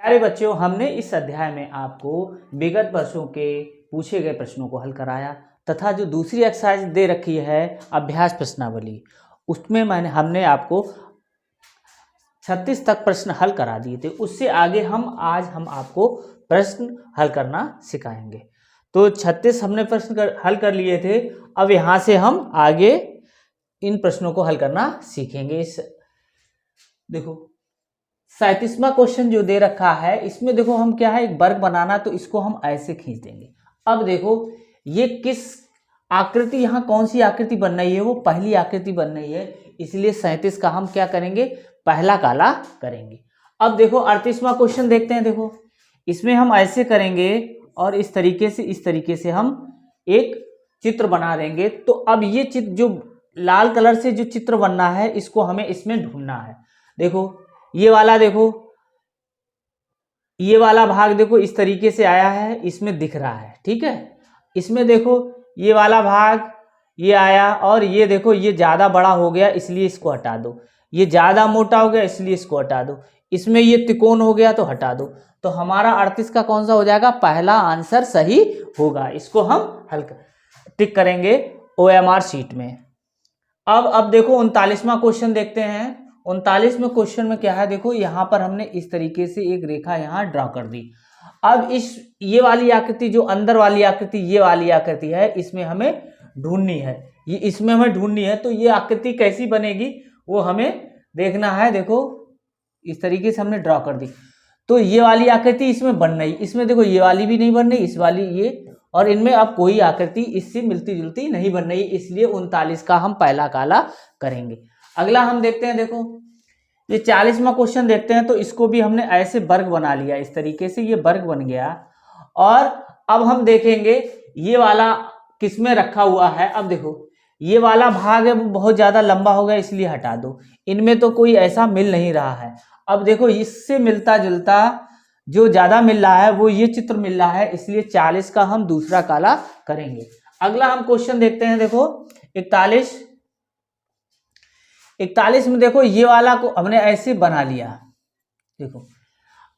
प्यारे बच्चों, हमने इस अध्याय में आपको विगत वर्षों के पूछे गए प्रश्नों को हल कराया तथा जो दूसरी एक्सरसाइज दे रखी है अभ्यास प्रश्नावली, उसमें हमने आपको 36 तक प्रश्न हल करा दिए थे। उससे आगे आज हम आपको प्रश्न हल करना सिखाएंगे। तो 36 हमने प्रश्न हल कर लिए थे। अब यहाँ से हम आगे इन प्रश्नों को हल करना सीखेंगे। देखो 37वां क्वेश्चन जो दे रखा है, इसमें देखो हम क्या है, एक वर्ग बनाना, तो इसको हम ऐसे खींच देंगे। अब देखो ये किस आकृति, यहाँ कौन सी आकृति बन रही है, वो पहली आकृति बन रही है, इसलिए 37 का हम क्या करेंगे, पहला काला करेंगे। अब देखो 38वां क्वेश्चन देखते हैं। देखो इसमें हम ऐसे करेंगे और इस तरीके से हम एक चित्र बना देंगे। तो अब ये चित्र जो लाल कलर से जो चित्र बनना है, इसको हमें इसमें ढूंढना है। देखो ये वाला, देखो ये वाला भाग देखो इस तरीके से आया है, इसमें दिख रहा है, ठीक है। इसमें देखो ये वाला भाग ये आया, और ये देखो ये ज़्यादा बड़ा हो गया इसलिए इसको हटा दो, ये ज़्यादा मोटा हो गया इसलिए इसको हटा दो, इसमें ये त्रिकोण हो गया तो हटा दो। तो हमारा 38 का कौन सा हो जाएगा, पहला आंसर सही होगा। इसको हम हल टिक करेंगे OMR शीट में। अब देखो 39वां क्वेश्चन देखते हैं। 39वें क्वेश्चन में क्या है, देखो यहाँ पर हमने इस तरीके से एक रेखा यहाँ ड्रॉ कर दी। अब ये वाली आकृति, जो अंदर वाली आकृति, ये वाली आकृति है, इसमें हमें ढूंढनी है, ये इसमें हमें ढूंढनी है। तो ये आकृति कैसी बनेगी वो हमें देखना है। देखो इस तरीके से हमने ड्रॉ कर दी, तो ये वाली आकृति इसमें बन रही, इसमें देखो ये वाली भी नहीं बन रही, इस वाली ये, और इनमें अब कोई आकृति इससे मिलती जुलती नहीं बन रही, इसलिए 39 का हम पहला काला करेंगे। अगला हम देखते हैं। देखो ये 40वां क्वेश्चन देखते हैं। तो इसको भी हमने ऐसे वर्ग बना लिया, इस तरीके से ये वर्ग बन गया। और अब हम देखेंगे ये वाला किसमें रखा हुआ है। अब देखो ये वाला भाग है वो बहुत ज्यादा लंबा हो गया, इसलिए हटा दो, इनमें तो कोई ऐसा मिल नहीं रहा है। अब देखो इससे मिलता जुलता जो ज्यादा मिल रहा है वो ये चित्र मिल रहा है, इसलिए 40 का हम दूसरा काला करेंगे। अगला हम क्वेश्चन देखते हैं। देखो 41 में देखो ये वाला को हमने ऐसे बना लिया। देखो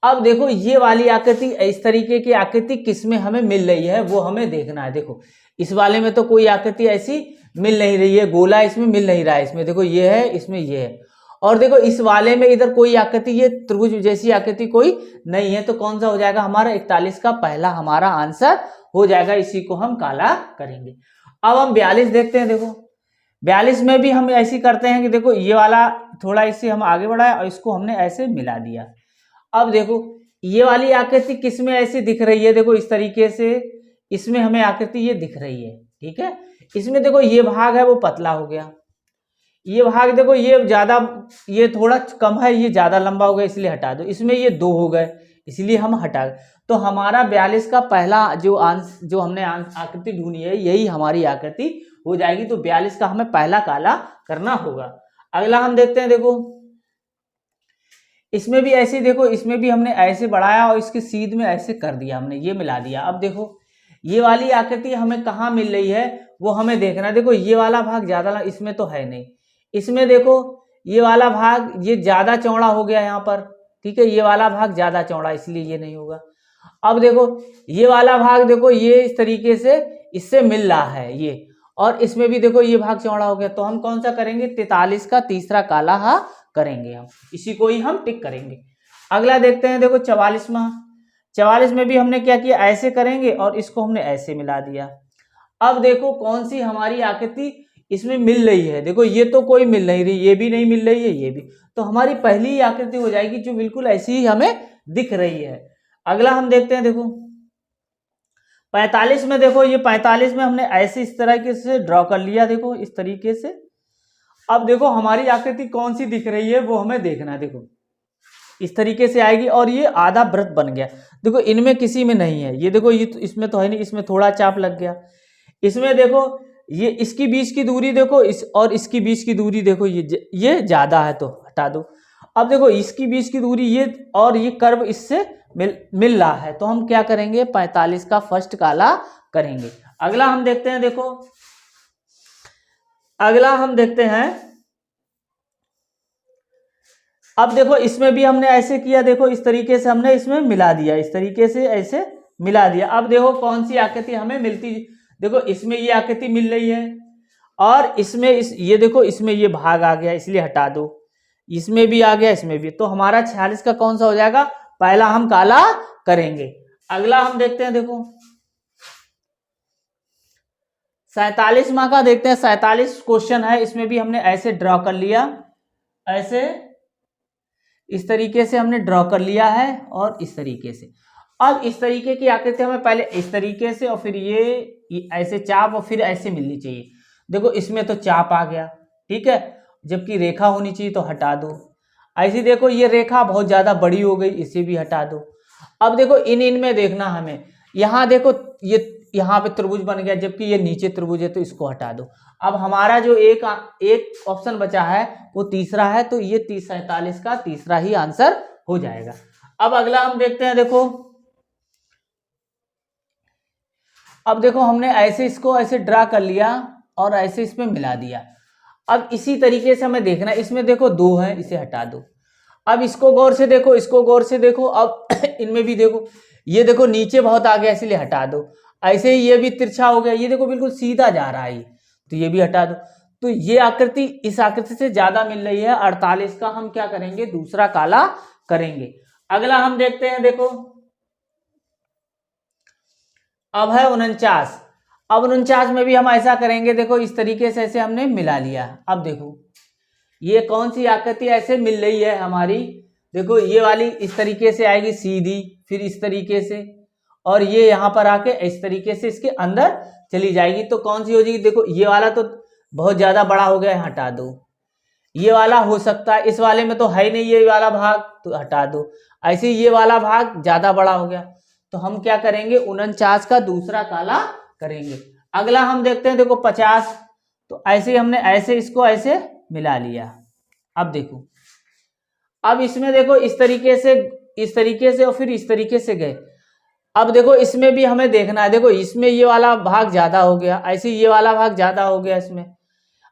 अब देखो ये वाली आकृति, इस तरीके की आकृति किसमें हमें मिल रही है वो हमें देखना है। देखो इस वाले में तो कोई आकृति ऐसी मिल नहीं रही है, गोला इसमें मिल नहीं रहा है, इसमें देखो ये है, इसमें ये है, और देखो इस वाले में इधर कोई आकृति, ये त्रिभुज जैसी आकृति कोई नहीं है। तो कौन सा हो जाएगा हमारा, 41 का पहला हमारा आंसर हो जाएगा, इसी को हम काला करेंगे। अब हम 42 देखते हैं। देखो 42 में भी हम ऐसी करते हैं कि देखो ये वाला थोड़ा इससे हम आगे बढ़ाया और इसको हमने ऐसे मिला दिया। अब देखो ये वाली आकृति किसमें ऐसी दिख रही है, देखो इस तरीके से इसमें हमें आकृति ये दिख रही है, ठीक है। इसमें देखो ये भाग है वो पतला हो गया, ये भाग देखो ये ज्यादा, ये थोड़ा कम है, ये ज्यादा लंबा हो गया इसलिए हटा दो, इसमें ये 2 हो गए इसलिए हम हटा गए। तो हमारा 42 का पहला जो हमने आकृति ढूंढी है यही हमारी आकृति हो जाएगी। तो 42 का हमें पहला काला करना होगा। अगला हम देखते हैं। देखो इसमें भी ऐसे, देखो इसमें भी हमने ऐसे बढ़ाया और इसके सीध में ऐसे कर दिया, हमने ये मिला दिया। अब देखो ये वाली आकृति हमें कहाँ मिल रही है वो हमें देखना है। देखो ये वाला भाग ज्यादा, इसमें तो है नहीं, इसमें देखो ये वाला भाग ये ज्यादा चौड़ा हो गया यहाँ पर, ठीक है, ये वाला भाग ज्यादा चौड़ा इसलिए ये नहीं होगा। अब देखो ये वाला भाग देखो ये इस तरीके से इससे मिल रहा है ये, और इसमें भी देखो ये भाग चौड़ा हो गया। तो हम कौन सा करेंगे, 43 का तीसरा काला हा करेंगे, हम इसी को ही हम टिक करेंगे। अगला देखते हैं। देखो 44 में भी हमने क्या किया, ऐसे करेंगे और इसको हमने ऐसे मिला दिया। अब देखो कौन सी हमारी आकृति इसमें मिल रही है। देखो ये तो कोई मिल नहीं रही, ये भी नहीं मिल रही है, ये भी, तो हमारी पहली आकृति हो जाएगी जो बिल्कुल ऐसी ही हमें दिख रही है। अगला हम देखते हैं। देखो 45 में, देखो ये 45 में हमने ऐसे इस तरह से ड्रॉ कर लिया, देखो इस तरीके से। अब देखो हमारी आकृति कौन सी दिख रही है वो हमें देखना है। देखो इस तरीके से आएगी और ये आधा वृत्त बन गया। देखो इनमें किसी में नहीं है, ये देखो ये तो इसमें तो है नहीं, इसमें थोड़ा चाप लग गया। इसमें देखो ये इसकी बीच की दूरी देखो, इस और इसकी बीच की दूरी देखो ये ज्यादा है तो हटा दो। अब देखो इसकी बीच की दूरी ये और ये कर्व इससे मिल रहा है, तो हम क्या करेंगे, 45 का फर्स्ट काला करेंगे। अगला हम देखते हैं। देखो अगला हम देखते हैं अब देखो इसमें भी हमने ऐसे किया, देखो इस तरीके से हमने इसमें मिला दिया, इस तरीके से ऐसे मिला दिया। अब देखो कौन सी आकृति हमें मिलती, देखो इसमें ये आकृति मिल रही है और इसमें ये देखो इसमें ये भाग आ गया, इसलिए हटा दो, इसमें भी आ गया, इसमें भी। तो हमारा 46 का कौन सा हो जाएगा, पहला हम काला करेंगे। अगला हम देखते हैं, देखो 47वां का देखते हैं। 47 क्वेश्चन है, इसमें भी हमने ऐसे ड्रॉ कर लिया, ऐसे इस तरीके से हमने ड्रॉ कर लिया है और इस तरीके से। अब इस तरीके की आकृति हमें पहले इस तरीके से और फिर ये ऐसे चाप और फिर ऐसे मिलनी चाहिए। देखो इसमें तो चाप आ गया, ठीक है, जबकि रेखा होनी चाहिए तो हटा दो। ऐसी देखो ये रेखा बहुत ज्यादा बड़ी हो गई, इसे भी हटा दो। अब देखो इन में देखना हमें, यहाँ देखो ये यहाँ पे त्रिभुज बन गया, जबकि ये नीचे त्रिभुज है, तो इसको हटा दो। अब हमारा जो एक ऑप्शन बचा है वो तीसरा है, तो ये 47 का तीसरा ही आंसर हो जाएगा। अब अगला हम देखते हैं, देखो अब देखो हमने ऐसे इसको ऐसे ड्रा कर लिया और ऐसे इसमें मिला दिया। अब इसी तरीके से हमें देखना, इसमें देखो 2 है, इसे हटा दो। अब इसको गौर से देखो, इसको गौर से देखो। अब इनमें भी देखो, ये देखो नीचे बहुत आ गया, इसलिए हटा दो। ऐसे ही ये भी तिरछा हो गया, ये देखो बिल्कुल सीधा जा रहा है, तो ये भी हटा दो। तो ये आकृति इस आकृति से ज्यादा मिल रही है, 48 का हम क्या करेंगे, दूसरा काला करेंगे। अगला हम देखते हैं, देखो अब है 49। अब 49 में भी हम ऐसा करेंगे, देखो इस तरीके से ऐसे हमने मिला लिया। अब देखो ये कौन सी आकृति ऐसे मिल रही है हमारी, देखो ये वाली इस तरीके से आएगी सीधी, फिर इस तरीके से, और ये यहाँ पर आके इस तरीके से इसके अंदर चली जाएगी। तो कौन सी हो जाएगी, देखो ये वाला तो बहुत ज्यादा बड़ा हो गया, हटा दो। ये वाला हो सकता है, इस वाले में तो है ही नहीं ये वाला भाग, तो हटा दो। ऐसे ये वाला भाग ज्यादा बड़ा हो गया, तो हम क्या करेंगे, 49 का दूसरा काला करेंगे। अगला हम देखते हैं, देखो 50। तो ऐसे हमने ऐसे इसको ऐसे मिला लिया। अब देखो, अब इसमें देखो इस तरीके से और फिर इस तरीके से गए। अब देखो इसमें भी हमें देखना है, देखो इसमें ये वाला भाग ज्यादा हो गया, ऐसे ये वाला भाग ज्यादा हो गया इसमें।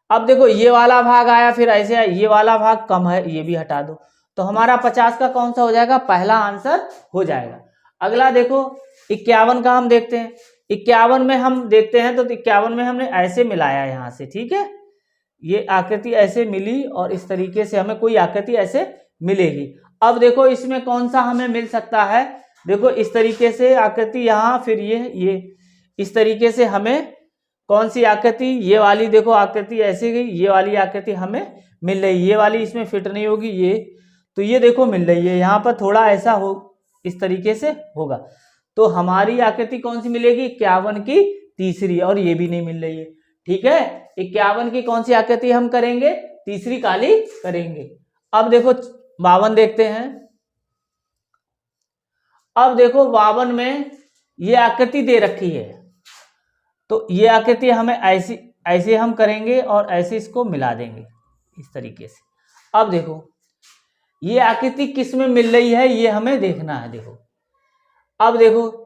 अब देखो ये वाला भाग आया, फिर ऐसे आया, ये वाला भाग कम है, ये भी हटा दो। तो हमारा 50 का कौन सा हो जाएगा, पहला आंसर हो जाएगा। अगला देखो 51 का हम देखते हैं। 51 में हम देखते हैं, तो 51 में हमने ऐसे मिलाया यहाँ से, ठीक है, ये आकृति ऐसे मिली और इस तरीके से हमें कोई आकृति ऐसे मिलेगी। अब देखो इसमें कौन सा हमें मिल सकता है, देखो इस तरीके से आकृति यहाँ, फिर ये इस तरीके से हमें कौन सी आकृति, ये वाली देखो आकृति ऐसे गई, ये वाली आकृति हमें मिल रही, ये वाली इसमें फिट नहीं होगी ये, तो ये देखो मिल रही है। यहाँ पर थोड़ा ऐसा हो, इस तरीके से होगा, तो हमारी आकृति कौन सी मिलेगी, 51 की तीसरी, और ये भी नहीं मिल रही है, ठीक है। 51 की कौन सी आकृति हम करेंगे, तीसरी काली करेंगे। अब देखो 52 देखते हैं। अब देखो 52 में ये आकृति दे रखी है, तो ये आकृति हमें ऐसे हम करेंगे और ऐसे इसको मिला देंगे इस तरीके से। अब देखो ये आकृति किस में मिल रही है, ये हमें देखना है। देखो अब देखो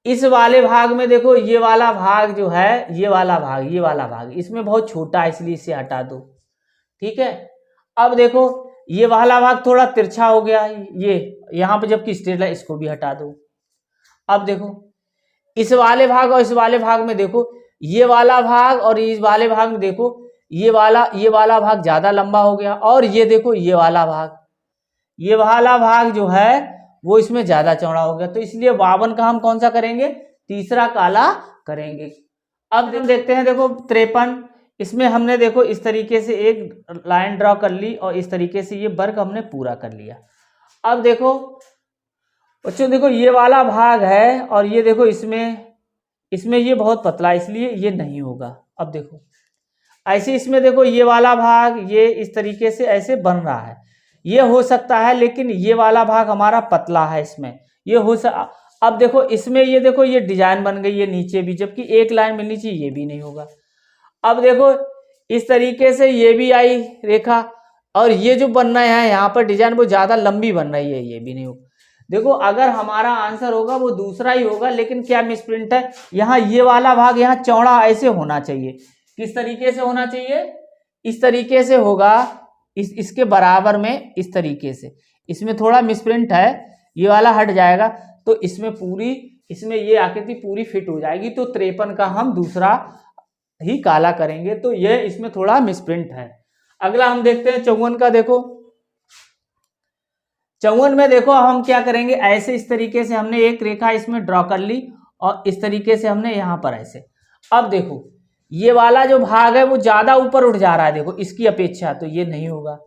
इस वाले भाग में, देखो ये वाला भाग जो है, ये वाला भाग इसमें बहुत छोटा है, इसलिए इसे हटा दो, ठीक है। अब देखो ये वाला भाग थोड़ा तिरछा हो गया, ये यहाँ पे जबकि स्ट्रेट है, इसको भी हटा दो। अब देखो इस वाले भाग और इस वाले भाग में देखो, ये वाला भाग और इस वाले भाग में देखो, ये वाला भाग ज्यादा लंबा हो गया, और ये देखो ये वाला भाग जो है वो इसमें ज्यादा चौड़ा हो गया, तो इसलिए 52 का हम कौन सा करेंगे, तीसरा काला करेंगे। अब हम देखते हैं, देखो 53, इसमें हमने देखो इस तरीके से एक लाइन ड्रॉ कर ली और इस तरीके से ये वर्ग हमने पूरा कर लिया। अब देखो बच्चों, देखो ये वाला भाग है और ये देखो इसमें ये बहुत पतला, इसलिए ये नहीं होगा। अब देखो ऐसे इसमें देखो ये वाला भाग ये इस तरीके से ऐसे बन रहा है, ये हो सकता है, लेकिन ये वाला भाग हमारा पतला है, इसमें ये अब देखो इसमें ये देखो ये डिजाइन बन गई है नीचे भी, जबकि एक लाइन मिलनी चाहिए, ये भी नहीं होगा। अब देखो इस तरीके से ये भी आई रेखा, और ये जो बनना है यहाँ पर डिजाइन वो ज्यादा लंबी बन रही है, ये भी नहीं होगा। देखो अगर हमारा आंसर होगा वो दूसरा ही होगा, लेकिन क्या मिसप्रिंट है, यहाँ ये वाला भाग यहाँ चौड़ा ऐसे होना चाहिए। किस तरीके से होना चाहिए, इस तरीके से होगा, इसके बराबर में इस तरीके से, इसमें थोड़ा मिसप्रिंट है, ये वाला हट जाएगा तो इसमें ये आकृति पूरी फिट हो जाएगी। तो 53 का हम दूसरा ही काला करेंगे, तो ये इसमें थोड़ा मिसप्रिंट है। अगला हम देखते हैं 54 का। देखो 54 में देखो हम क्या करेंगे, ऐसे इस तरीके से हमने एक रेखा इसमें ड्रॉ कर ली और इस तरीके से हमने यहां पर ऐसे। अब देखो ये वाला जो भाग है वो ज्यादा ऊपर उठ जा रहा है, देखो इसकी अपेक्षा, तो ये नहीं होगा।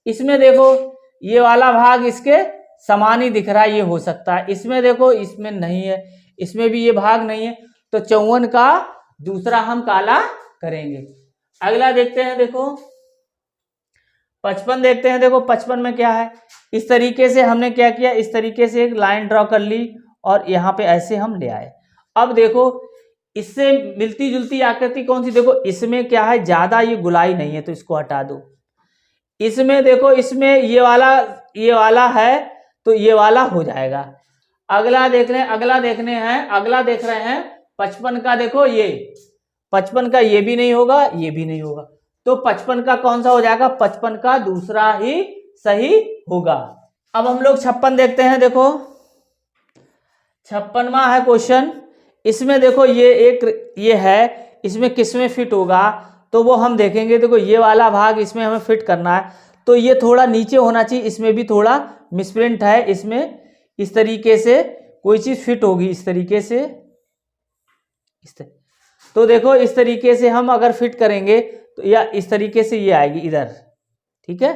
इसमें देखो ये वाला भाग इसके समान ही दिख रहा है, ये हो सकता है। इसमें देखो इसमें नहीं है, इसमें भी ये भाग नहीं है, तो 54 का दूसरा हम काला करेंगे। अगला देखते हैं, देखो 55 देखते हैं। देखो 55 में क्या है, इस तरीके से हमने क्या किया, इस तरीके से एक लाइन ड्रॉ कर ली और यहाँ पे ऐसे हम ले आए। अब देखो इससे मिलती जुलती आकृति कौन सी, देखो इसमें क्या है, ज्यादा ये गुलाई नहीं है तो इसको हटा दो। इसमें देखो इसमें ये वाला है तो ये वाला हो जाएगा। अगला देख रहे हैं, अगला देख रहे हैं 55 का। देखो ये 55 का ये भी नहीं होगा, ये भी नहीं होगा, तो 55 का कौन सा हो जाएगा, 55 का दूसरा ही सही होगा। अब हम लोग 56 देखते हैं। देखो 56वां है क्वेश्चन। इसमें देखो ये है, इसमें किसमें फिट होगा तो वो हम देखेंगे। देखो ये वाला भाग इसमें हमें फिट करना है, तो ये थोड़ा नीचे होना चाहिए, इसमें भी थोड़ा मिसप्रिंट है। इसमें इस तरीके से कोई चीज फिट होगी, इस तरीके से तो देखो इस तरीके से हम अगर फिट करेंगे तो या इस तरीके से ये आएगी इधर, ठीक है।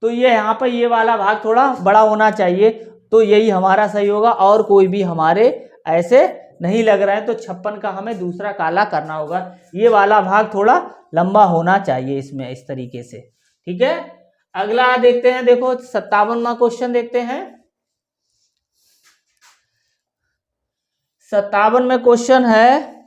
तो ये यहाँ पर ये वाला भाग थोड़ा बड़ा होना चाहिए, तो यही हमारा सही होगा, और कोई भी हमारे ऐसे नहीं लग रहा है। तो 56 का हमें दूसरा काला करना होगा, ये वाला भाग थोड़ा लंबा होना चाहिए इसमें, इस तरीके से, ठीक है। अगला देखते हैं, देखो 57वां क्वेश्चन देखते हैं। 57 में क्वेश्चन है,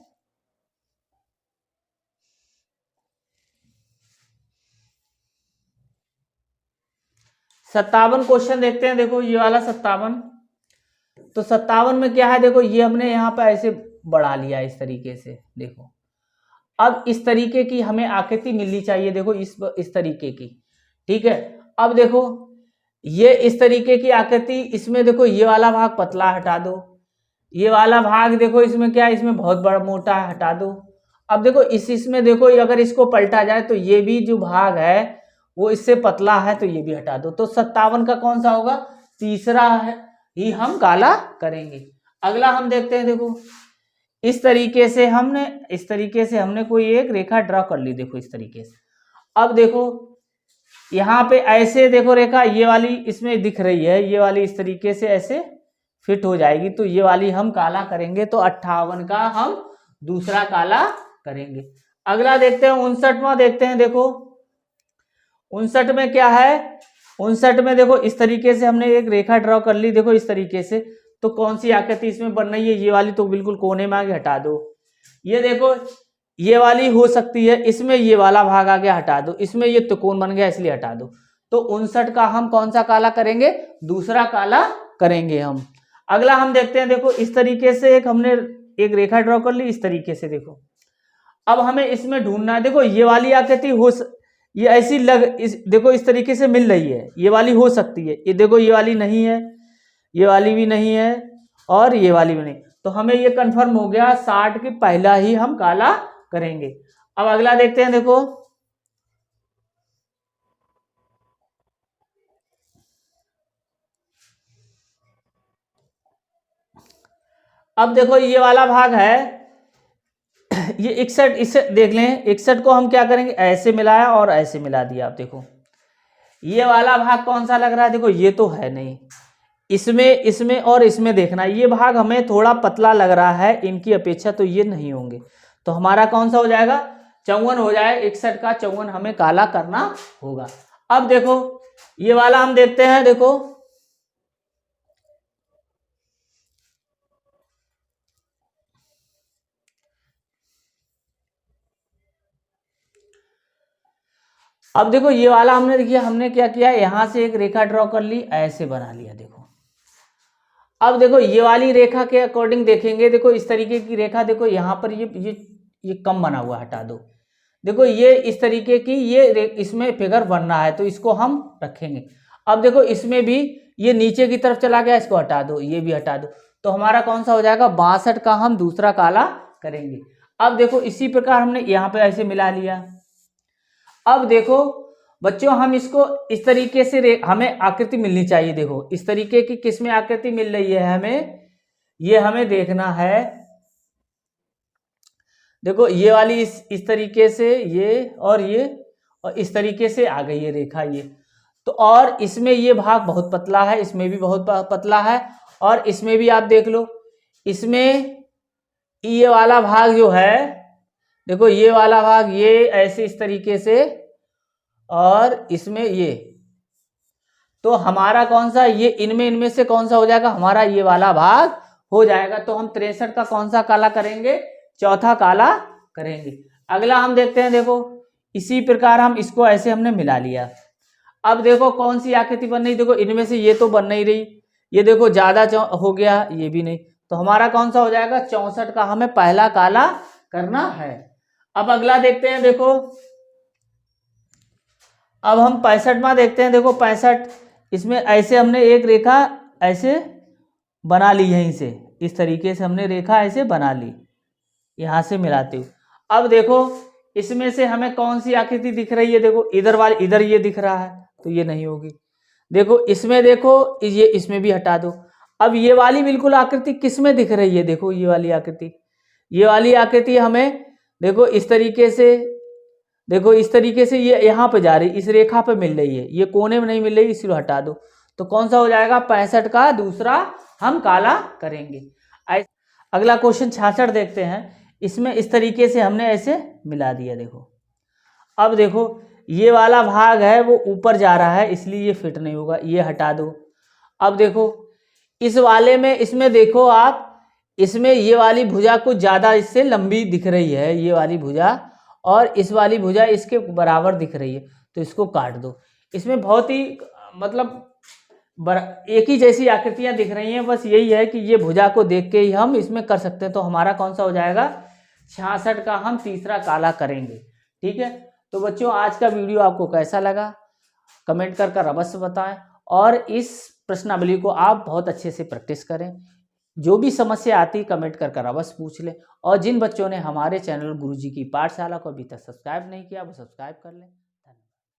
सत्तावन क्वेश्चन देखते हैं। देखो ये वाला 57, तो 57 में क्या है, देखो ये हमने यहाँ पर ऐसे बढ़ा लिया इस तरीके से। देखो अब इस तरीके की हमें आकृति मिलनी चाहिए, देखो इस तरीके की, ठीक है। अब देखो ये इस तरीके की आकृति, इसमें देखो ये वाला भाग पतला हटा दो, ये वाला भाग देखो इसमें क्या है, इसमें बहुत बड़ा मोटा है, हटा दो। अब देखो इसमें देखो अगर इसको पलटा जाए तो ये भी जो भाग है वो इससे पतला है, तो ये भी हटा दो। तो 57 का कौन सा होगा, तीसरा है ही हम काला करेंगे। अगला हम देखते हैं। देखो इस तरीके से हमने कोई एक रेखा ड्रॉ कर ली, देखो इस तरीके से। अब देखो यहाँ पे ऐसे देखो रेखा ये वाली इसमें दिख रही है, ये वाली इस तरीके से ऐसे फिट हो जाएगी, तो ये वाली हम काला करेंगे। तो 58 का हम दूसरा काला करेंगे। अगला देखते हैं 59वां देखते हैं। देखो 59 में क्या है, 59 में देखो इस तरीके से हमने एक रेखा ड्रॉ कर ली, देखो इस तरीके से। तो कौन सी आकृति इसमें बन रही है, ये वाली, तो बिल्कुल कोने में आगे हटा दो। ये देखो ये वाली हो सकती है, इसमें ये वाला भाग आगे हटा दो, इसमें ये त्रिकोण बन गया इसलिए हटा दो। तो 59 का हम कौन सा काला करेंगे, दूसरा काला करेंगे हम। अगला हम देखते हैं। देखो इस तरीके से हमने एक रेखा ड्रॉ कर ली, इस तरीके से। देखो अब हमें इसमें ढूंढना है, देखो ये वाली आकृति ये ऐसी देखो इस तरीके से मिल रही है, ये वाली हो सकती है। ये देखो ये वाली नहीं है, ये वाली भी नहीं है, और ये वाली भी नहीं। तो हमें ये कंफर्म हो गया 60 के पहला ही हम काला करेंगे। अब अगला देखते हैं। देखो अब देखो ये वाला भाग है, ये 61, इसे देख लें। 61 को हम क्या करेंगे, ऐसे मिलाया और ऐसे मिला दिया। आप देखो ये वाला भाग कौन सा लग रहा है, देखो ये तो है नहीं, इसमें और इसमें देखना, ये भाग हमें थोड़ा पतला लग रहा है इनकी अपेक्षा, तो ये नहीं होंगे। तो हमारा कौन सा हो जाएगा, 54 हो जाए। 61 का 54 हमें काला करना होगा। अब देखो ये वाला हम देखते हैं। देखो अब देखो ये वाला हमने क्या किया, यहां से एक रेखा ड्रॉ कर ली, ऐसे बना लिया। देखो अब देखो ये वाली रेखा के अकॉर्डिंग देखेंगे, देखो इस तरीके की रेखा, देखो यहाँ पर ये कम बना हुआ, हटा दो। देखो ये इस तरीके की ये इसमें फिगर बन रहा है तो इसको हम रखेंगे। अब देखो इसमें भी ये नीचे की तरफ चला गया, इसको हटा दो, ये भी हटा दो, तो हमारा कौन सा हो जाएगा 62 का हम दूसरा काला करेंगे। अब देखो इसी प्रकार हमने यहाँ पे ऐसे मिला लिया। अब देखो बच्चों हम इसको इस तरीके से हमें आकृति मिलनी चाहिए। देखो इस तरीके की किसमें आकृति मिल रही है हमें, ये हमें देखना है। देखो ये वाली इस तरीके से ये और इस तरीके से आ गई ये रेखा ये, तो और इसमें ये भाग बहुत पतला है, इसमें भी बहुत पतला है, और इसमें भी आप देख लो, इसमें ये वाला भाग जो है, देखो ये वाला भाग ये ऐसे इस तरीके से, और इसमें ये, तो हमारा कौन सा ये इनमें से कौन सा हो जाएगा, हमारा ये वाला भाग हो जाएगा। तो हम 63 का कौन सा काला करेंगे, चौथा काला करेंगे। अगला हम देखते हैं, देखो इसी प्रकार हम इसको ऐसे हमने मिला लिया। अब देखो कौन सी आकृति बन रही, देखो इनमें से ये तो बन नहीं रही, ये देखो ज्यादा हो गया, ये भी नहीं, तो हमारा कौन सा हो जाएगा 64 का हमें पहला काला करना है। अब अगला देखते हैं, देखो अब हम 65वां देखते हैं। देखो 65, इसमें ऐसे हमने एक रेखा ऐसे बना ली, यहीं से इस तरीके से हमने रेखा ऐसे बना ली, यहां से मिलाते हुए। अब देखो इसमें से हमें कौन सी आकृति दिख रही है, देखो इधर वाली, इधर ये दिख रहा है तो ये नहीं होगी। देखो इसमें, देखो ये इसमें भी हटा दो। अब ये वाली बिल्कुल आकृति किस में दिख रही है, देखो ये वाली आकृति, ये वाली आकृति हमें देखो इस तरीके से, देखो इस तरीके से ये यहाँ पे जा रही, इस रेखा पे मिल रही है, ये कोने में नहीं मिल रही, इसलिए हटा दो। तो कौन सा हो जाएगा 65 का दूसरा हम काला करेंगे। अगला क्वेश्चन 66 देखते हैं। इसमें इस तरीके से हमने ऐसे मिला दिया। देखो अब देखो ये वाला भाग है वो ऊपर जा रहा है, इसलिए ये फिट नहीं होगा, ये हटा दो। अब देखो इस वाले में, इसमें देखो आप, इसमें ये वाली भुजा कुछ ज़्यादा इससे लंबी दिख रही है, ये वाली भुजा, और इस वाली भुजा इसके बराबर दिख रही है, तो इसको काट दो। इसमें बहुत ही मतलब एक ही जैसी आकृतियां दिख रही हैं, बस यही है कि ये भुजा को देख के ही हम इसमें कर सकते हैं। तो हमारा कौन सा हो जाएगा 66 का हम तीसरा काला करेंगे। ठीक है, तो बच्चों आज का वीडियो आपको कैसा लगा कमेंट कर अवश्य बताएं, और इस प्रश्नावली को आप बहुत अच्छे से प्रैक्टिस करें। जो भी समस्या आती कमेंट कर अवश्य पूछ लें, और जिन बच्चों ने हमारे चैनल गुरुजी की पाठशाला को अभी तक सब्सक्राइब नहीं किया वो सब्सक्राइब कर लें।